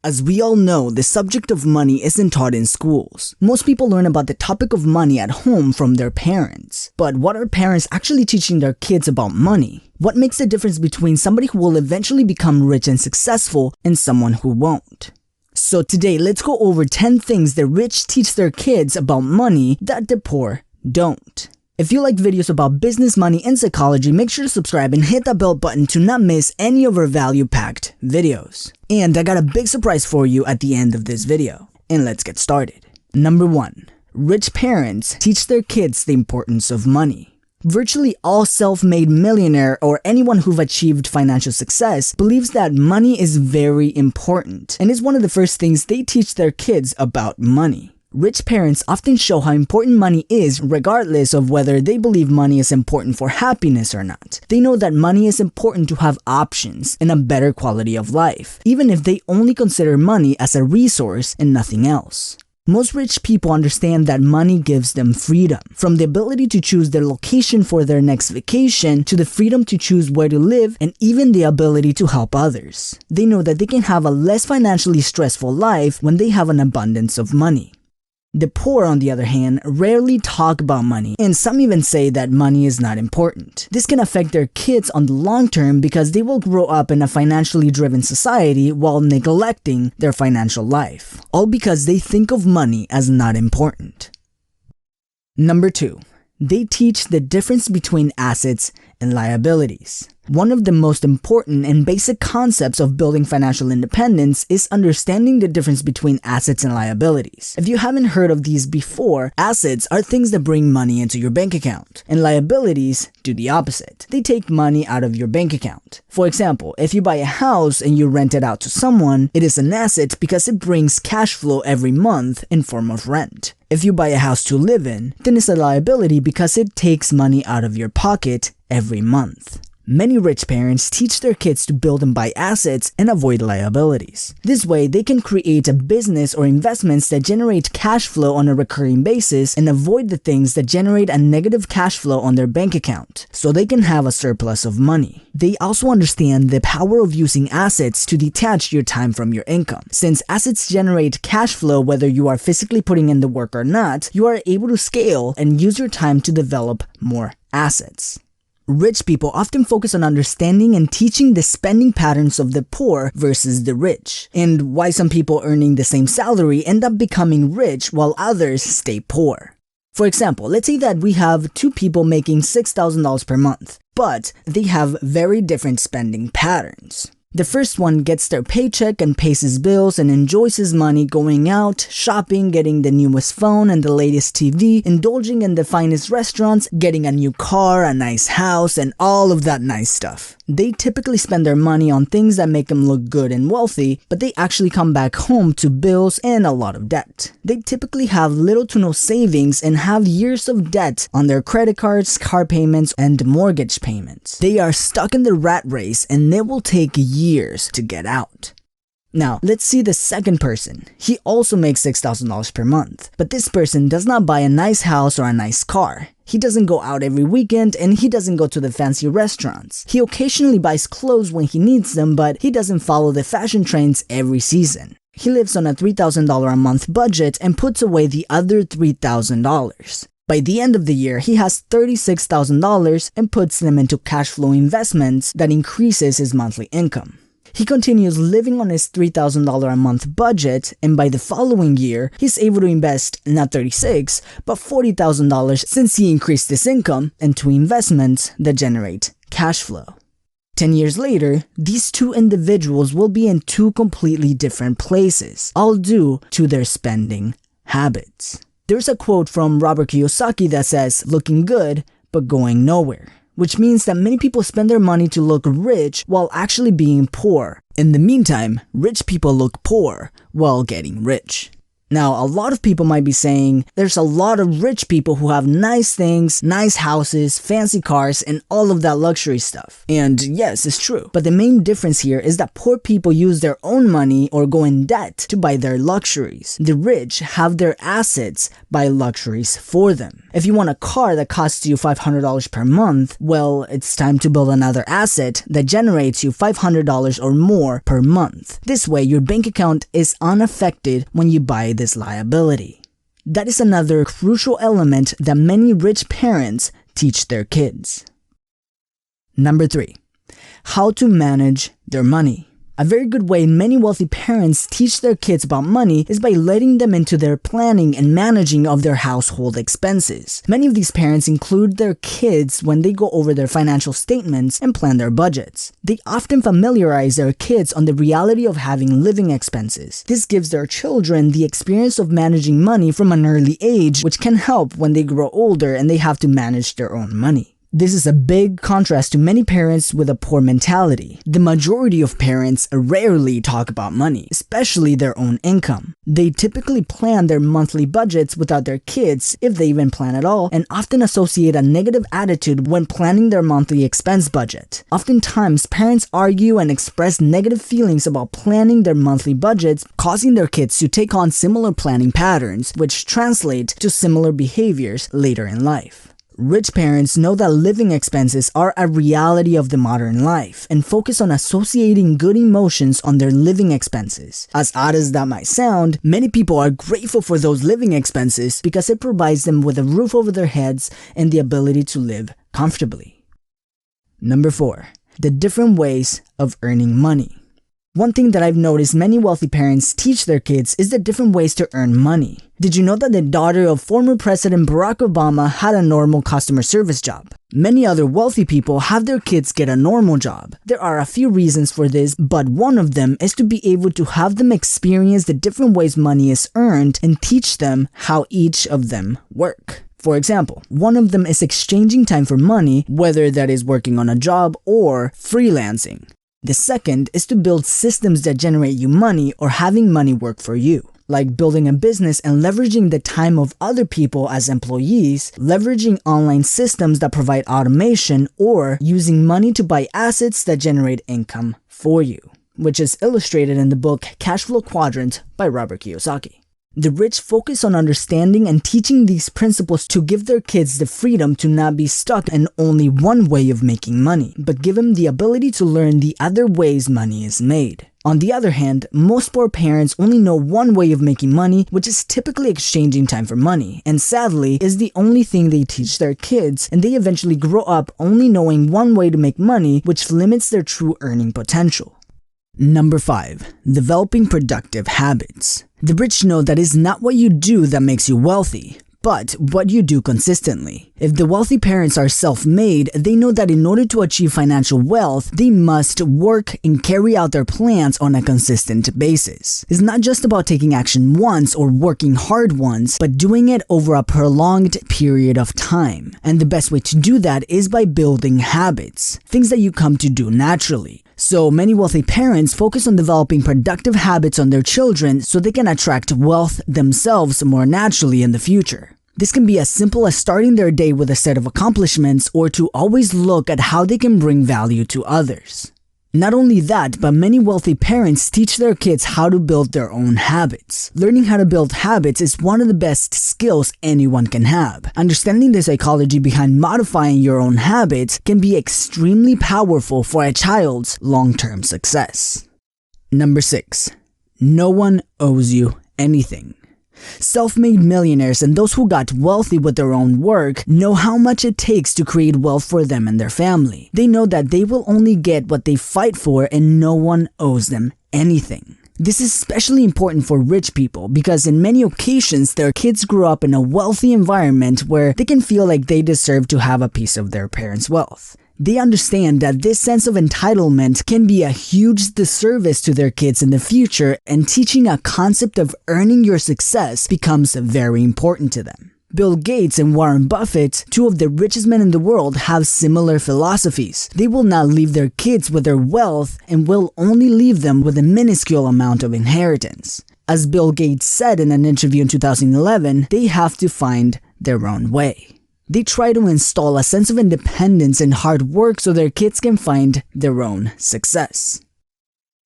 As we all know, the subject of money isn't taught in schools. Most people learn about the topic of money at home from their parents. But what are parents actually teaching their kids about money? What makes the difference between somebody who will eventually become rich and successful and someone who won't? So today, let's go over 10 things the rich teach their kids about money that the poor don't. If you like videos about business, money, and psychology, make sure to subscribe and hit that bell button to not miss any of our value-packed videos. And I got a big surprise for you at the end of this video. And let's get started. Number 1. Rich parents teach their kids the importance of money. Virtually all self-made millionaire or anyone who've achieved financial success believes that money is very important and is one of the first things they teach their kids about money. Rich parents often show how important money is regardless of whether they believe money is important for happiness or not. They know that money is important to have options and a better quality of life, even if they only consider money as a resource and nothing else. Most rich people understand that money gives them freedom, from the ability to choose their location for their next vacation to the freedom to choose where to live and even the ability to help others. They know that they can have a less financially stressful life when they have an abundance of money. The poor, on the other hand, rarely talk about money, and some even say that money is not important. This can affect their kids on the long term because they will grow up in a financially driven society while neglecting their financial life, all because they think of money as not important. Number 2. They teach the difference between assets and liabilities. One of the most important and basic concepts of building financial independence is understanding the difference between assets and liabilities. If you haven't heard of these before, assets are things that bring money into your bank account, and liabilities do the opposite. They take money out of your bank account. For example, if you buy a house and you rent it out to someone, it is an asset because it brings cash flow every month in form of rent. If you buy a house to live in, then it's a liability because it takes money out of your pocket every month. Many rich parents teach their kids to build and buy assets and avoid liabilities. This way, they can create a business or investments that generate cash flow on a recurring basis and avoid the things that generate a negative cash flow on their bank account, so they can have a surplus of money. They also understand the power of using assets to detach your time from your income. Since assets generate cash flow whether you are physically putting in the work or not, you are able to scale and use your time to develop more assets. Rich people often focus on understanding and teaching the spending patterns of the poor versus the rich, and why some people earning the same salary end up becoming rich while others stay poor. For example, let's say that we have two people making $6,000 per month, but they have very different spending patterns. The first one gets their paycheck and pays his bills and enjoys his money going out, shopping, getting the newest phone and the latest TV, indulging in the finest restaurants, getting a new car, a nice house, and all of that nice stuff. They typically spend their money on things that make them look good and wealthy, but they actually come back home to bills and a lot of debt. They typically have little to no savings and have years of debt on their credit cards, car payments, and mortgage payments. They are stuck in the rat race and it will take years to get out. Now, let's see the second person. He also makes $6,000 per month, but this person does not buy a nice house or a nice car. He doesn't go out every weekend and he doesn't go to the fancy restaurants. He occasionally buys clothes when he needs them, but he doesn't follow the fashion trends every season. He lives on a $3,000 a month budget and puts away the other $3,000. By the end of the year, he has $36,000 and puts them into cash flow investments that increases his monthly income. He continues living on his $3,000 a month budget, and by the following year, he's able to invest not $36,000 but $40,000 since he increased his income into investments that generate cash flow. 10 years later, these two individuals will be in two completely different places, all due to their spending habits. There's a quote from Robert Kiyosaki that says, "Looking good, but going nowhere," which means that many people spend their money to look rich while actually being poor. In the meantime, rich people look poor while getting rich. Now, a lot of people might be saying there's a lot of rich people who have nice things, nice houses, fancy cars, and all of that luxury stuff. And yes, it's true. But the main difference here is that poor people use their own money or go in debt to buy their luxuries. The rich have their assets buy luxuries for them. If you want a car that costs you $500 per month, well, it's time to build another asset that generates you $500 or more per month. This way, your bank account is unaffected when you buy this liability. That is another crucial element that many rich parents teach their kids. Number 3, how to manage their money. A very good way many wealthy parents teach their kids about money is by letting them into their planning and managing of their household expenses. Many of these parents include their kids when they go over their financial statements and plan their budgets. They often familiarize their kids on the reality of having living expenses. This gives their children the experience of managing money from an early age, which can help when they grow older and they have to manage their own money. This is a big contrast to many parents with a poor mentality. The majority of parents rarely talk about money, especially their own income. They typically plan their monthly budgets without their kids, if they even plan at all, and often associate a negative attitude when planning their monthly expense budget. Oftentimes, parents argue and express negative feelings about planning their monthly budgets, causing their kids to take on similar planning patterns, which translate to similar behaviors later in life. Rich parents know that living expenses are a reality of the modern life and focus on associating good emotions on their living expenses. As odd as that might sound, many people are grateful for those living expenses because it provides them with a roof over their heads and the ability to live comfortably. Number 4, the different ways of earning money. One thing that I've noticed many wealthy parents teach their kids is the different ways to earn money. Did you know that the daughter of former President Barack Obama had a normal customer service job? Many other wealthy people have their kids get a normal job. There are a few reasons for this, but one of them is to be able to have them experience the different ways money is earned and teach them how each of them work. For example, one of them is exchanging time for money, whether that is working on a job or freelancing. The second is to build systems that generate you money or having money work for you, like building a business and leveraging the time of other people as employees, leveraging online systems that provide automation, or using money to buy assets that generate income for you, which is illustrated in the book Cash Flow Quadrant by Robert Kiyosaki. The rich focus on understanding and teaching these principles to give their kids the freedom to not be stuck in only one way of making money, but give them the ability to learn the other ways money is made. On the other hand, most poor parents only know one way of making money, which is typically exchanging time for money, and sadly is the only thing they teach their kids, and they eventually grow up only knowing one way to make money, which limits their true earning potential. Number 5, developing productive habits. The rich know that it's not what you do that makes you wealthy, but what you do consistently. If the wealthy parents are self-made, they know that in order to achieve financial wealth, they must work and carry out their plans on a consistent basis. It's not just about taking action once or working hard once, but doing it over a prolonged period of time. And the best way to do that is by building habits, things that you come to do naturally. So many wealthy parents focus on developing productive habits on their children so they can attract wealth themselves more naturally in the future. This can be as simple as starting their day with a set of accomplishments or to always look at how they can bring value to others. Not only that, but many wealthy parents teach their kids how to build their own habits. Learning how to build habits is one of the best skills anyone can have. Understanding the psychology behind modifying your own habits can be extremely powerful for a child's long-term success. Number 6, no one owes you anything. Self-made millionaires and those who got wealthy with their own work know how much it takes to create wealth for them and their family. They know that they will only get what they fight for and no one owes them anything. This is especially important for rich people because in many occasions their kids grew up in a wealthy environment where they can feel like they deserve to have a piece of their parents' wealth. They understand that this sense of entitlement can be a huge disservice to their kids in the future, and teaching a concept of earning your success becomes very important to them. Bill Gates and Warren Buffett, two of the richest men in the world, have similar philosophies. They will not leave their kids with their wealth and will only leave them with a minuscule amount of inheritance. As Bill Gates said in an interview in 2011, they have to find their own way. They try to install a sense of independence and hard work so their kids can find their own success.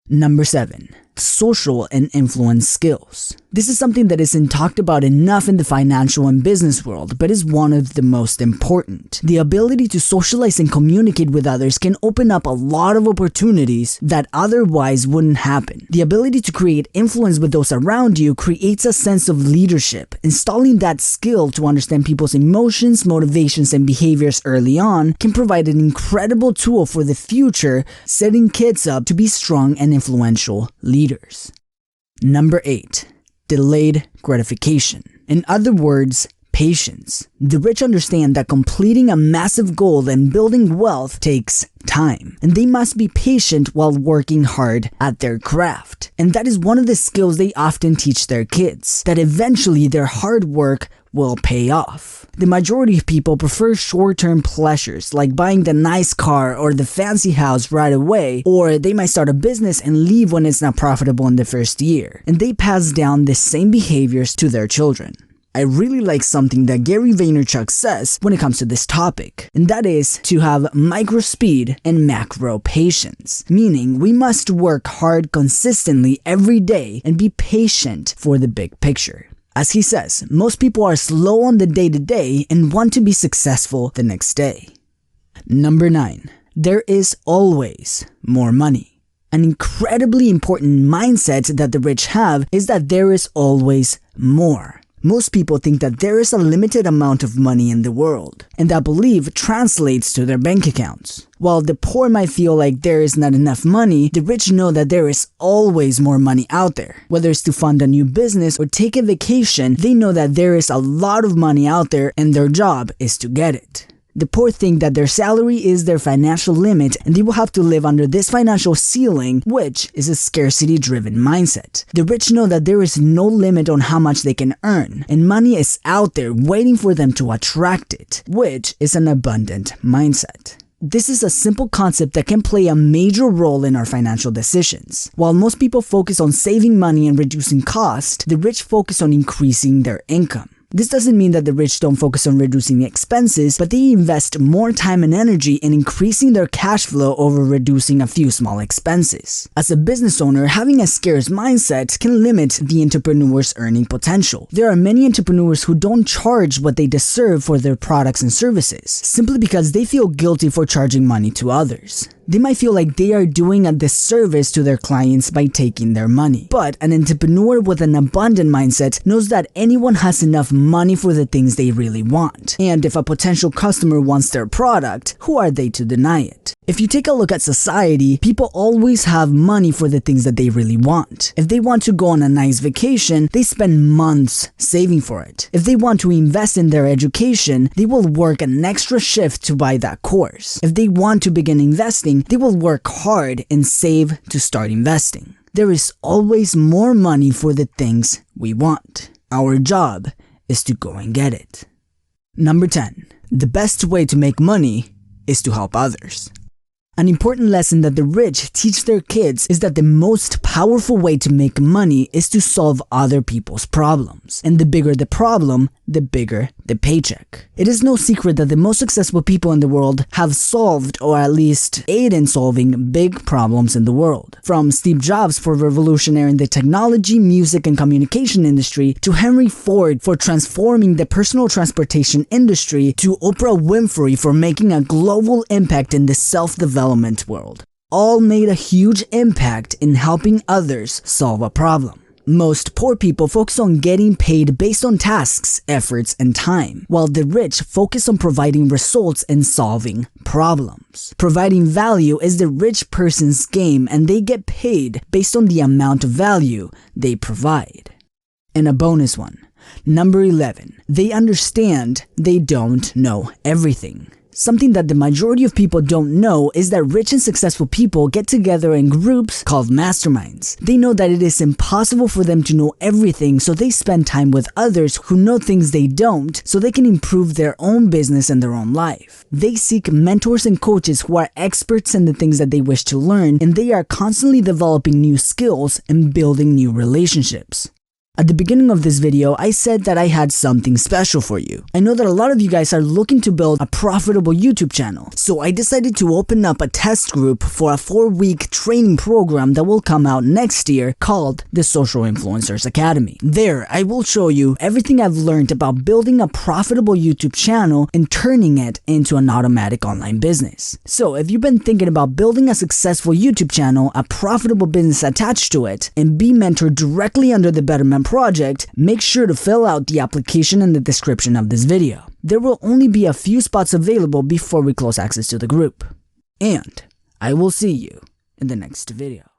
Number 7. Social and influence skills. This is something that isn't talked about enough in the financial and business world, but is one of the most important. The ability to socialize and communicate with others can open up a lot of opportunities that otherwise wouldn't happen. The ability to create influence with those around you creates a sense of leadership. Installing that skill to understand people's emotions, motivations, and behaviors early on can provide an incredible tool for the future, setting kids up to be strong and influential leaders. Number 8. Delayed gratification. In other words, patience. The rich understand that completing a massive goal and building wealth takes time, and they must be patient while working hard at their craft. And that is one of the skills they often teach their kids, that eventually their hard work will pay off. The majority of people prefer short-term pleasures like buying the nice car or the fancy house right away, or they might start a business and leave when it's not profitable in the first year, and they pass down the same behaviors to their children. I really like something that Gary Vaynerchuk says when it comes to this topic, and that is to have micro speed and macro patience, meaning we must work hard consistently every day and be patient for the big picture. As he says, most people are slow on the day-to-day and want to be successful the next day. Number 9. There is always more money. An incredibly important mindset that the rich have is that there is always more. Most people think that there is a limited amount of money in the world, and that belief translates to their bank accounts. While the poor might feel like there is not enough money, the rich know that there is always more money out there. Whether it's to fund a new business or take a vacation, they know that there is a lot of money out there and their job is to get it. The poor think that their salary is their financial limit and they will have to live under this financial ceiling, which is a scarcity-driven mindset. The rich know that there is no limit on how much they can earn, and money is out there waiting for them to attract it, which is an abundant mindset. This is a simple concept that can play a major role in our financial decisions. While most people focus on saving money and reducing cost, the rich focus on increasing their income. This doesn't mean that the rich don't focus on reducing expenses, but they invest more time and energy in increasing their cash flow over reducing a few small expenses. As a business owner, having a scarce mindset can limit the entrepreneur's earning potential. There are many entrepreneurs who don't charge what they deserve for their products and services, simply because they feel guilty for charging money to others. They might feel like they are doing a disservice to their clients by taking their money. But an entrepreneur with an abundant mindset knows that anyone has enough money for the things they really want. And if a potential customer wants their product, who are they to deny it? If you take a look at society, people always have money for the things that they really want. If they want to go on a nice vacation, they spend months saving for it. If they want to invest in their education, they will work an extra shift to buy that course. If they want to begin investing, they will work hard and save to start investing. There is always more money for the things we want. Our job is to go and get it. Number 10. The best way to make money is to help others. An important lesson that the rich teach their kids is that the most powerful way to make money is to solve other people's problems. And the bigger the problem, the bigger the paycheck. It is no secret that the most successful people in the world have solved, or at least aid in solving, big problems in the world. From Steve Jobs for revolutionizing the technology, music, and communication industry, to Henry Ford for transforming the personal transportation industry, to Oprah Winfrey for making a global impact in the self-development world. All made a huge impact in helping others solve a problem. Most poor people focus on getting paid based on tasks, efforts, and time, while the rich focus on providing results and solving problems. Providing value is the rich person's game, and they get paid based on the amount of value they provide. And a bonus one. Number 11. They understand they don't know everything. Something that the majority of people don't know is that rich and successful people get together in groups called masterminds. They know that it is impossible for them to know everything, so they spend time with others who know things they don't so they can improve their own business and their own life. They seek mentors and coaches who are experts in the things that they wish to learn, and they are constantly developing new skills and building new relationships. At the beginning of this video, I said that I had something special for you. I know that a lot of you guys are looking to build a profitable YouTube channel, so I decided to open up a test group for a 4-week training program that will come out next year called the Social Influencers Academy. There, I will show you everything I've learned about building a profitable YouTube channel and turning it into an automatic online business. So if you've been thinking about building a successful YouTube channel, a profitable business attached to it, and be mentored directly under the Betterment project, make sure to fill out the application in the description of this video. There will only be a few spots available before we close access to the group. And I will see you in the next video.